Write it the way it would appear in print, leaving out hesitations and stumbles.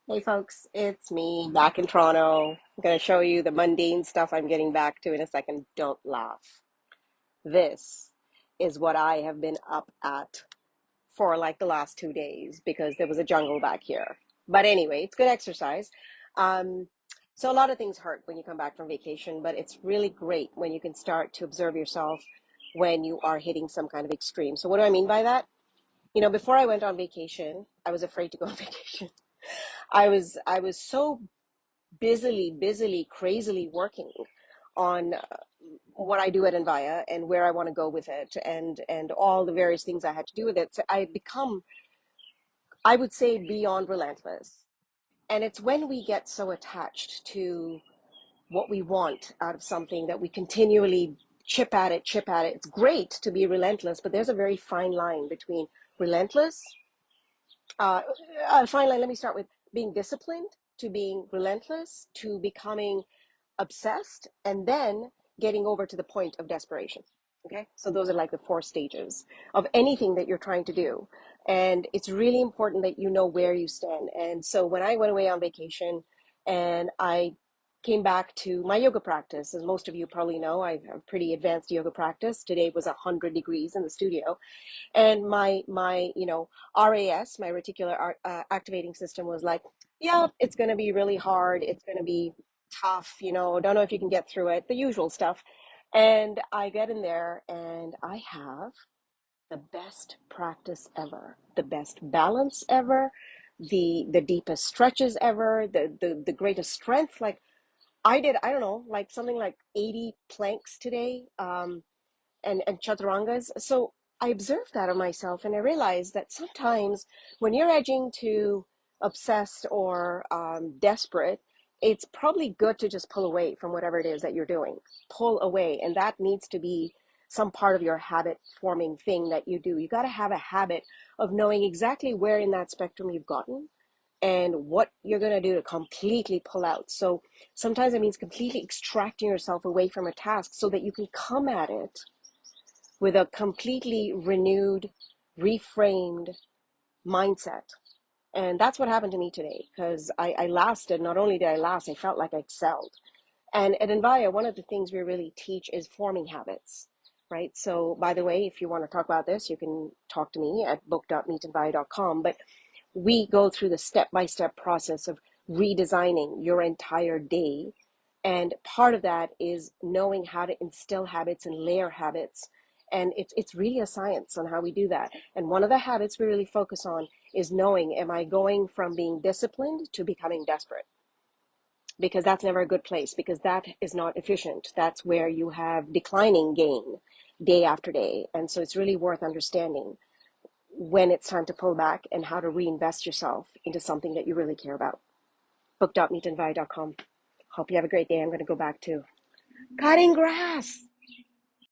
Hey folks, it's me back in Toronto. I'm going to show you the mundane stuff I'm getting back to in a second. Don't laugh. This is what I have been up at for like the last 2 days because there was a jungle back here. But anyway, it's good exercise. Um, so a lot of things hurt when you come back from vacation, but it's really great when you can start to observe yourself when you are hitting some kind of extreme. So what do I mean by that? Before I went on vacation, I was afraid to go on vacation. I was so busily, crazily working on what I do at Envia and where I want to go with it and all the various things I had to do with it. So I become, I would say, beyond relentless. And it's when we get so attached to what we want out of something that we continually chip at it. It's great to be relentless, but there's a very fine line between relentless, uh, fine line. Let me start with being disciplined to being relentless to becoming obsessed and then getting over to the point of desperation. Okay, so those are like the four stages of anything that you're trying to do. And it's really important that you know where you stand. And so when I went away on vacation and I came back to my yoga practice, as most of you probably know, I have a pretty advanced yoga practice. Today was 100 degrees in the studio, and my RAS, my reticular activating system, was like, yeah, it's going to be really hard, it's going to be tough, don't know if you can get through it, the usual stuff. And I get in there and I have the best practice ever, the best balance ever, the deepest stretches ever, the greatest strength. Like, I don't know, like something like 80 planks today. And chaturangas. So I observed that of myself and I realized that sometimes when you're edging to obsessed or desperate, it's probably good to just pull away from whatever it is that you're doing. Pull away. And that needs to be some part of your habit forming thing that you do. You got to have a habit of knowing exactly where in that spectrum you've gotten and what you're going to do to completely pull out. So sometimes it means completely extracting yourself away from a task so that you can come at it with a completely renewed, reframed mindset. And that's what happened to me today because I lasted. Not only did I last, I felt like I excelled. And at Envia, one of the things we really teach is forming habits, right? So, by the way, if you want to talk about this, you can talk to me at book.meetenvia.com. But we go through the step-by-step process of redesigning your entire day. And part of that is knowing how to instill habits and layer habits. And it's really a science on how we do that. And one of the habits we really focus on is knowing, am I going from being disciplined to becoming desperate? Because that's never a good place, because that is not efficient. That's where you have declining gain day after day. And so it's really worth understanding when it's time to pull back and how to reinvest yourself into something that you really care about. Book.meetenvia.com. Hope you have a great day. I'm going to go back to cutting grass.